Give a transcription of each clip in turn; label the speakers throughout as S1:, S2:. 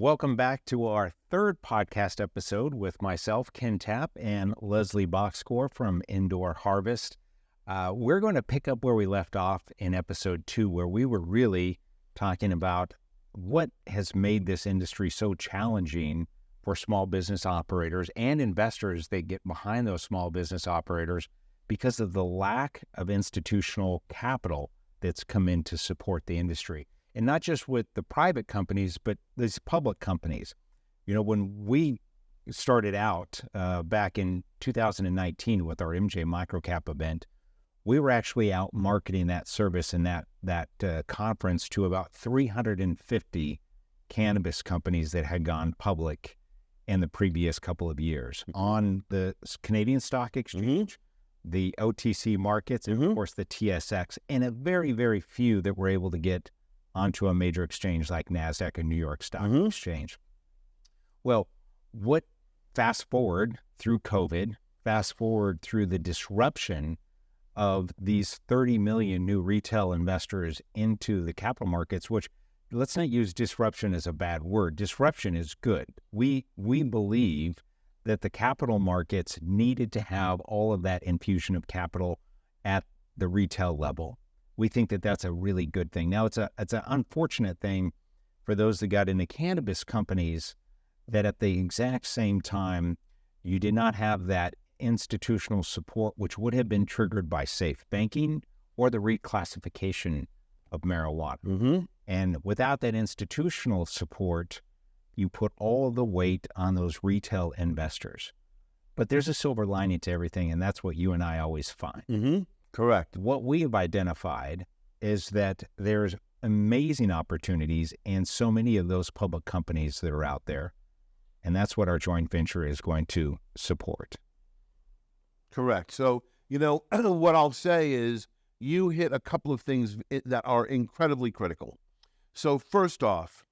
S1: Welcome back to our third podcast episode with myself, Ken Tapp, and Leslie Bocskor from Indoor Harvest. We're going to pick up where we left off in episode 2, where we were really talking about what has made this industry so challenging for small business operators and investors that get behind those small business operators because of the lack of institutional capital that's come in to support the industry. And not just with the private companies, but these public companies. You know, when we started out back in 2019 with our MJ Microcap event, we were actually out marketing that service and that conference to about 350 cannabis companies that had gone public in the previous couple of years on the Canadian Stock Exchange, the OTC markets, and of course the TSX, and a very, very few that were able to get onto a major exchange like NASDAQ and New York Stock Exchange. Well, fast forward through COVID, fast forward through the disruption of these 30 million new retail investors into the capital markets, which, let's not use disruption as a bad word. Disruption is good. We believe that the capital markets needed to have all of that infusion of capital at the retail level. We think that that's a really good thing. Now, it's an unfortunate thing for those that got into cannabis companies that at the exact same time, you did not have that institutional support, which would have been triggered by safe banking or the reclassification of marijuana. And without that institutional support, you put all of the weight on those retail investors. But there's a silver lining to everything, and that's what you and I always find.
S2: Correct.
S1: What we have identified is that there's amazing opportunities in so many of those public companies that are out there, and that's what our joint venture is going to support.
S2: Correct. So, what I'll say is you hit a couple of things that are incredibly critical. So first off,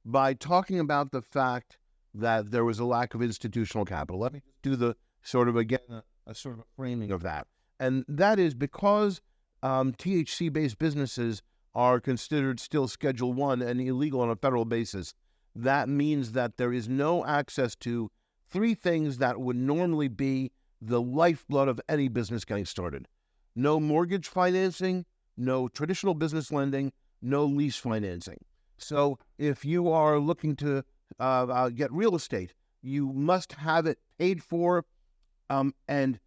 S2: by talking about the fact that there was a lack of institutional capital, let me just do the sort of, again, a sort of a framing of that. And that is because THC-based businesses are considered still Schedule I and illegal on a federal basis. That means that there is no access to three things that would normally be the lifeblood of any business getting started. No mortgage financing, no traditional business lending, no lease financing. So if you are looking to get real estate, you must have it paid for and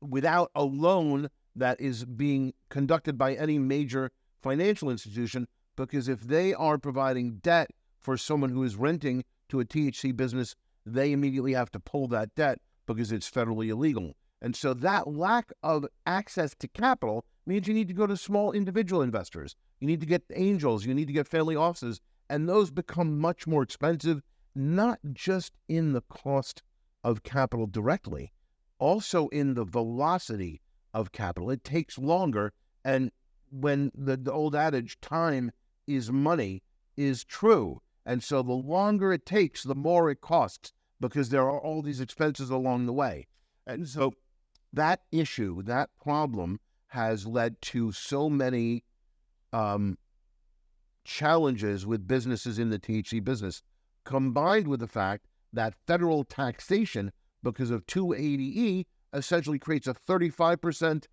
S2: without a loan that is being conducted by any major financial institution, because if they are providing debt for someone who is renting to a THC business, they immediately have to pull that debt because it's federally illegal. And so that lack of access to capital means you need to go to small individual investors. You need to get angels. You need to get family offices. And those become much more expensive, not just in the cost of capital directly, also in the velocity of capital. It takes longer, and when the old adage, time is money, is true. And so the longer it takes, the more it costs, because there are all these expenses along the way. And so that issue, that problem, has led to so many challenges with businesses in the THC business, combined with the fact that federal taxation, because of 280E, essentially creates a 35%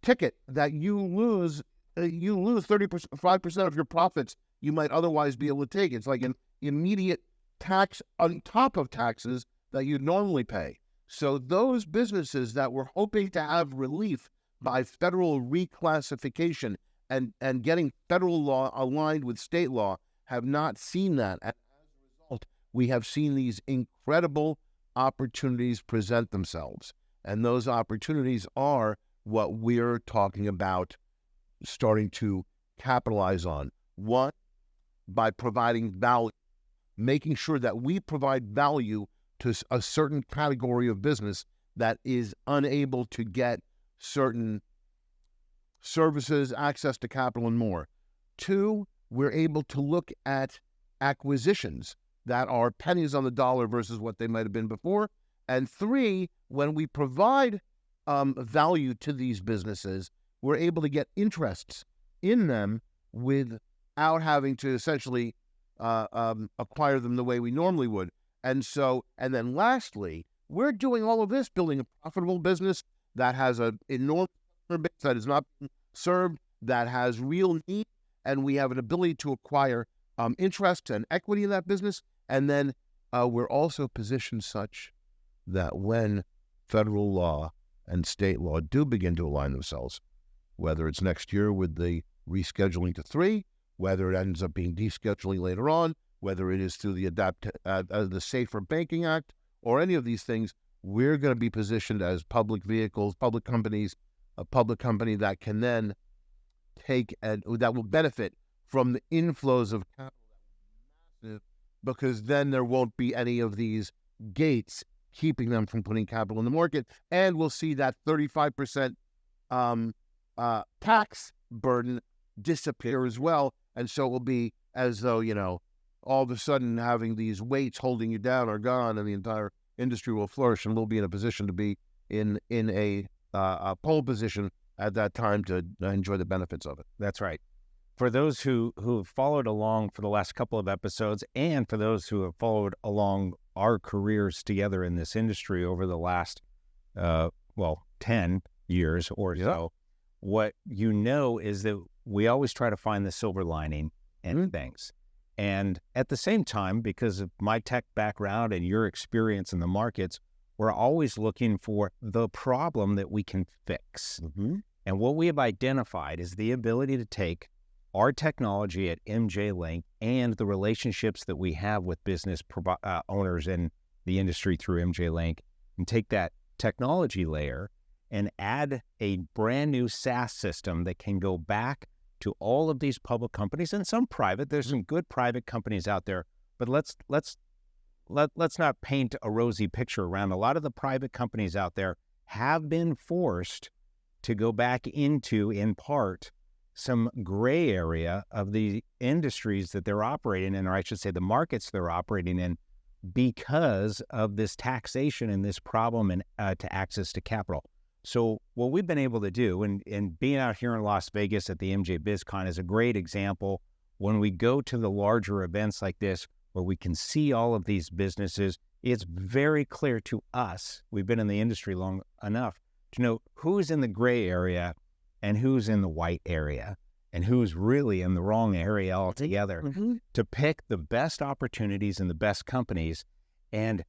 S2: ticket that you lose 35% of your profits you might otherwise be able to take. It's like an immediate tax on top of taxes that you'd normally pay. So those businesses that were hoping to have relief by federal reclassification and getting federal law aligned with state law have not seen that. And as a result, we have seen these incredible opportunities present themselves. And those opportunities are what we're talking about starting to capitalize on. One, by providing value, making sure that we provide value to a certain category of business that is unable to get certain services, access to capital, and more. Two, we're able to look at acquisitions that are pennies on the dollar versus what they might have been before. And three, when we provide value to these businesses, we're able to get interests in them without having to essentially acquire them the way we normally would. And then lastly, we're doing all of this, building a profitable business that has an enormous customer base that is not being served, that has real need, and we have an ability to acquire interest and equity in that business. And then we're also positioned such that when federal law and state law do begin to align themselves, whether it's next year with the rescheduling to 3, whether it ends up being descheduling later on, whether it is through the Safer Banking Act or any of these things, we're going to be positioned as public vehicles, public companies, a public company that can then take and that will benefit from the inflows of capital, because then there won't be any of these gates keeping them from putting capital in the market, and we'll see that 35% tax burden disappear as well. And so it will be as though, all of a sudden having these weights holding you down are gone, and the entire industry will flourish, and we'll be in a position to be in a pole position at that time to enjoy the benefits of it.
S1: That's right. For those who have followed along for the last couple of episodes, and for those who have followed along our careers together in this industry over the last, 10 years or so, what you know is that we always try to find the silver lining in things. And at the same time, because of my tech background and your experience in the markets, we're always looking for the problem that we can fix. And what we have identified is the ability to take our technology at MjLink and the relationships that we have with business owners in the industry through MjLink, and take that technology layer and add a brand new SaaS system that can go back to all of these public companies and some private. There's some good private companies out there, but let's not paint a rosy picture around. A lot of the private companies out there have been forced to go back into, in part, some gray area of the industries that they're operating in, or I should say the markets they're operating in, because of this taxation and this problem and to access to capital. So what we've been able to do, and being out here in Las Vegas at the MJ BizCon is a great example. When we go to the larger events like this, where we can see all of these businesses, it's very clear to us, we've been in the industry long enough to know who's in the gray area and who's in the white area and who's really in the wrong area altogether, to pick the best opportunities and the best companies. And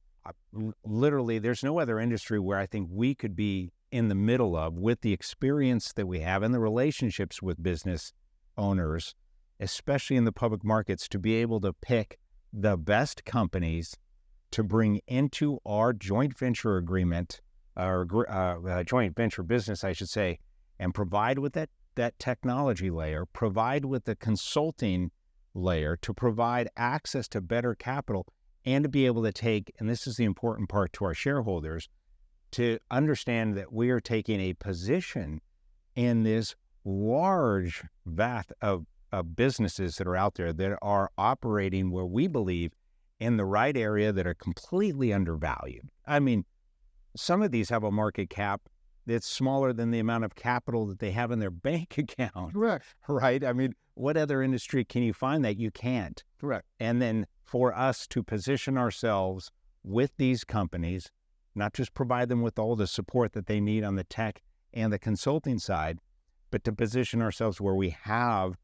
S1: literally, there's no other industry where I think we could be in the middle of, with the experience that we have and the relationships with business owners, especially in the public markets, to be able to pick the best companies to bring into our joint venture agreement, or joint venture business, I should say, and provide with that technology layer, provide with the consulting layer to provide access to better capital, and to be able to take, and this is the important part to our shareholders, to understand that we are taking a position in this large vat of businesses that are out there that are operating where we believe in the right area, that are completely undervalued. I mean, some of these have a market cap that's smaller than the amount of capital that they have in their bank account.
S2: Correct.
S1: Right? I mean, what other industry can you find that? You can't.
S2: Correct.
S1: And then for us to position ourselves with these companies, not just provide them with all the support that they need on the tech and the consulting side, but to position ourselves where we have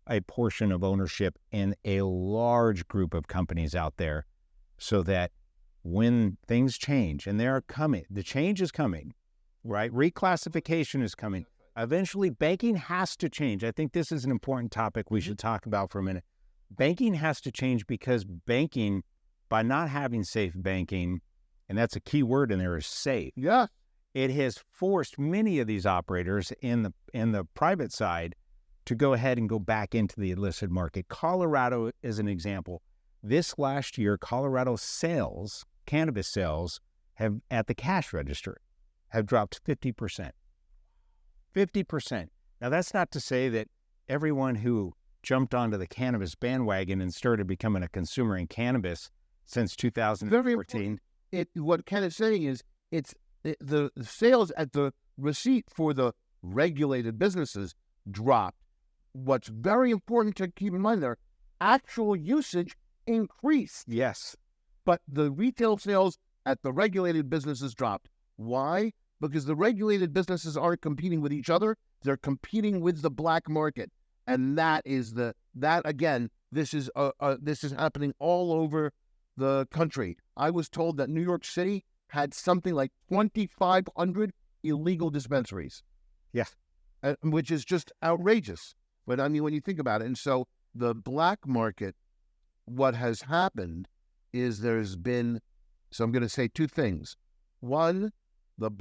S1: a portion of ownership in a large group of companies out there, so that when things change, and they're coming, the change is coming, right? Reclassification is coming. Eventually, banking has to change. I think this is an important topic we should talk about for a minute. Banking has to change, because banking, by not having safe banking, and that's a key word in there, is safe.
S2: Yeah.
S1: It has forced many of these operators in the private side to go ahead and go back into the illicit market. Colorado is an example. This last year, Colorado sales, cannabis sales, have at the cash register have dropped 50%. 50%. Now, that's not to say that everyone who jumped onto the cannabis bandwagon and started becoming a consumer in cannabis since 2014.
S2: What Ken is saying is, it's the sales at the receipt for the regulated businesses dropped. What's very important to keep in mind there, actual usage increased.
S1: Yes.
S2: But the retail sales at the regulated businesses dropped. Why? Because the regulated businesses aren't competing with each other. They're competing with the black market. And this is happening all over the country. I was told that New York City had something like 2,500 illegal dispensaries.
S1: Yes.
S2: Which is just outrageous. But I mean, when you think about it, and so the black market, what has happened is there's been, so I'm going to say two things. One, the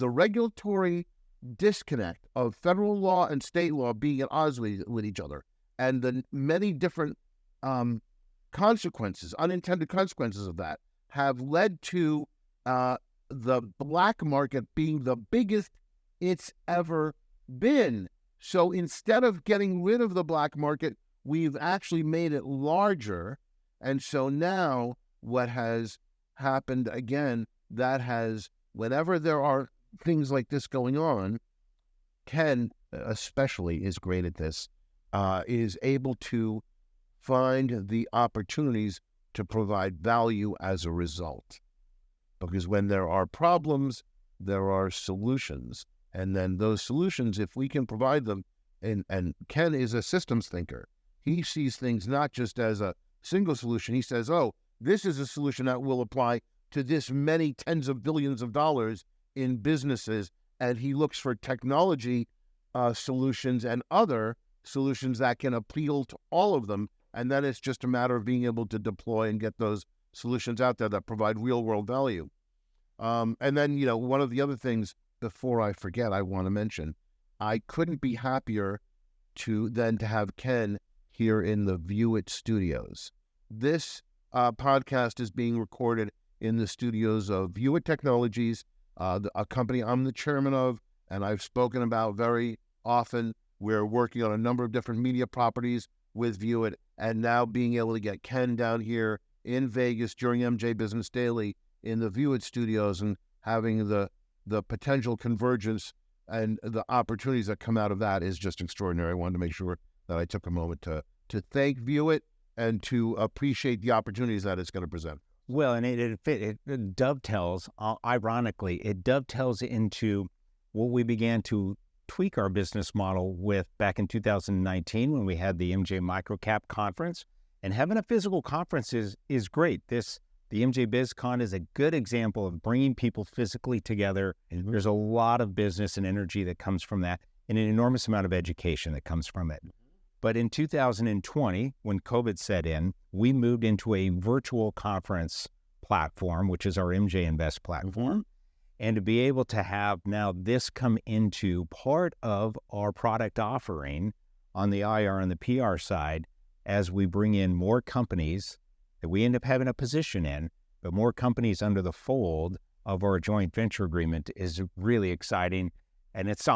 S2: regulatory disconnect of federal law and state law being at odds with each other, and the many different unintended consequences of that have led to the black market being the biggest it's ever been. So instead of getting rid of the black market, we've actually made it larger. And so now what has happened again, whenever there are things like this going on, Ken especially is great at this, is able to find the opportunities to provide value as a result. Because when there are problems, there are solutions. And then those solutions, if we can provide them, and Ken is a systems thinker. He sees things not just as a single solution. He says, oh, this is a solution that will apply to this many tens of billions of dollars in businesses. And he looks for technology solutions and other solutions that can appeal to all of them. And then it's just a matter of being able to deploy and get those solutions out there that provide real world value. And then, one of the other things, before I forget, I want to mention, I couldn't be happier to have Ken here in the View It studios. This podcast is being recorded in the studios of View It Technologies, a company I'm the chairman of, and I've spoken about very often. We're working on a number of different media properties with View It, and now being able to get Ken down here in Vegas during MJ Business Daily in the View It studios and having the potential convergence and the opportunities that come out of that is just extraordinary. I wanted to make sure that I took a moment to thank View It and to appreciate the opportunities that it's going to present.
S1: Well, and it dovetails, ironically, it dovetails into what we began to tweak our business model with back in 2019 when we had the MJ Microcap Conference. And having a physical conference is great. The MJ BizCon is a good example of bringing people physically together. And there's a lot of business and energy that comes from that, and an enormous amount of education that comes from it. But in 2020, when COVID set in, we moved into a virtual conference platform, which is our MJ Invest platform. And to be able to have now this come into part of our product offering on the IR and the PR side, as we bring in more companies that we end up having a position in, but more companies under the fold of our joint venture agreement is really exciting. And it's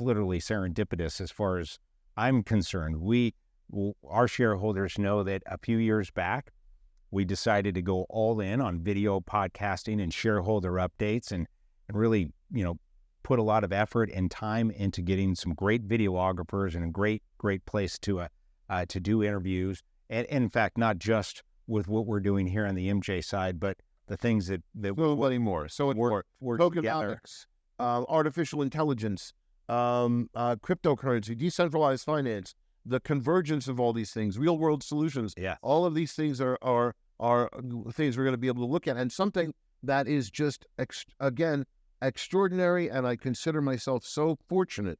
S1: literally serendipitous as far as I'm concerned. Our shareholders know that a few years back, we decided to go all in on video podcasting and shareholder updates and really, put a lot of effort and time into getting some great videographers and a great place to do interviews. And in fact, not just with what we're doing here on the MJ side, but the things that
S2: plenty more. So more tokenomics, artificial intelligence, cryptocurrency, decentralized finance, the convergence of all these things, real world solutions.
S1: Yeah.
S2: All of these things are things we're going to be able to look at, and something that is just extraordinary. And I consider myself so fortunate,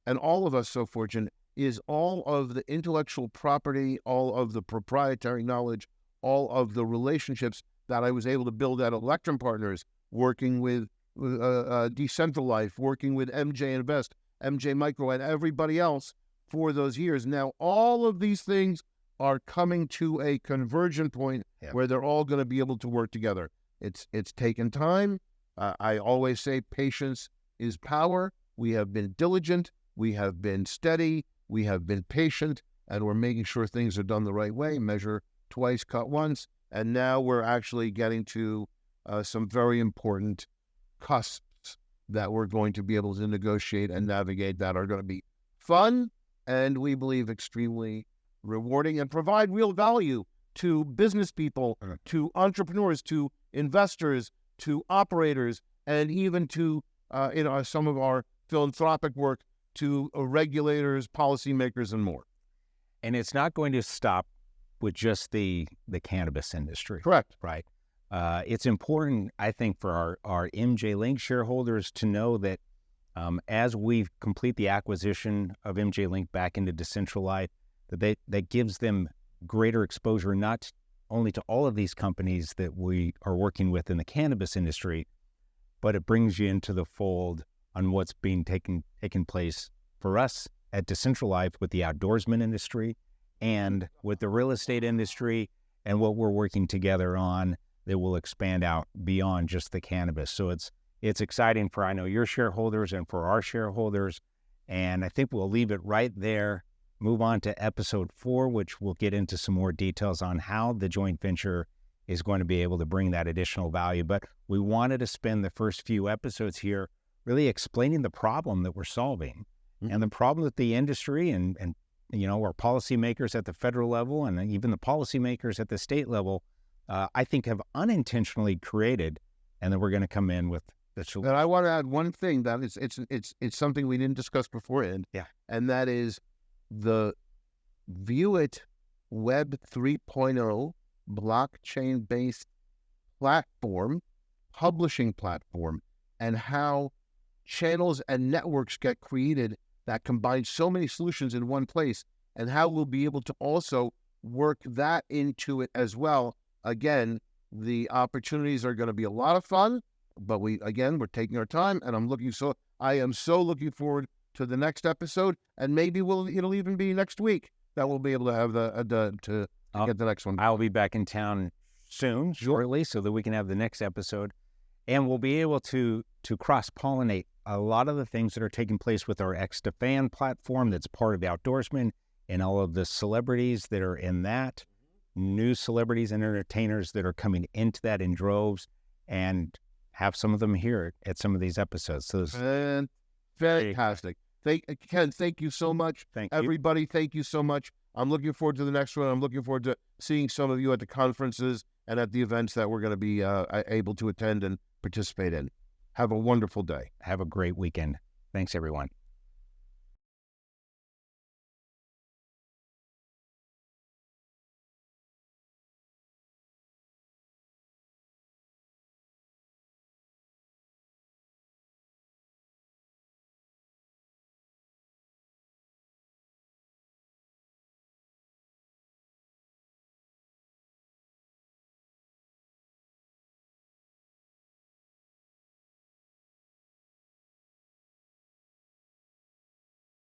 S2: and all of us so fortunate, is all of the intellectual property, all of the proprietary knowledge, all of the relationships that I was able to build at Electrum Partners, working with Decentral Life, working with MJ Invest, MJ Micro, and everybody else for those years. Now, all of these things are coming to a convergent point where they're all going to be able to work together. It's taken time. I always say patience is power. We have been diligent. We have been steady. We have been patient, and we're making sure things are done the right way. Measure twice, cut once. And now we're actually getting to some very important cusps that we're going to be able to negotiate and navigate that are going to be fun and we believe extremely rewarding, and provide real value to business people, to entrepreneurs, to investors, to operators, and even to some of our philanthropic work to regulators, policymakers, and more.
S1: And it's not going to stop with just the cannabis industry.
S2: Correct.
S1: Right. It's important, I think, for our MjLink shareholders to know that as we complete the acquisition of MjLink back into Decentral Life, that gives them greater exposure not only to all of these companies that we are working with in the cannabis industry, but it brings you into the fold on what's being taken place for us at Decentral Life with the outdoorsman industry and with the real estate industry and what we're working together on that will expand out beyond just the cannabis. So it's exciting for, I know, your shareholders and for our shareholders. And I think we'll leave it right there, move on to episode 4, which we'll get into some more details on how the joint venture is going to be able to bring that additional value. But we wanted to spend the first few episodes here really explaining the problem that we're solving and the problem that the industry and our policymakers at the federal level and even the policymakers at the state level, I think have unintentionally created, and then we're going to come in with the solution.
S2: And I want to add one thing that it's something we didn't discuss beforehand.
S1: Yeah.
S2: And that is the View It Web 3.0 blockchain-based platform, publishing platform, and how channels and networks get created that combine so many solutions in one place, and how we'll be able to also work that into it as well. Again, the opportunities are going to be a lot of fun, but we're taking our time, and I am so looking forward to the next episode, and maybe it'll even be next week that we'll be able to have to get the next one.
S1: I'll be back in town soon, shortly, so that we can have the next episode, and we'll be able to cross-pollinate a lot of the things that are taking place with our X2Fan platform that's part of the Outdoorsman, and all of the celebrities that are in that, new celebrities and entertainers that are coming into that in droves, and have some of them here at some of these episodes. So
S2: fantastic. Ken, thank you so much.
S1: Thank you.
S2: Everybody, thank you so much. I'm looking forward to the next one. I'm looking forward to seeing some of you at the conferences and at the events that we're going to be able to attend and participate in. Have a wonderful day.
S1: Have a great weekend. Thanks, everyone.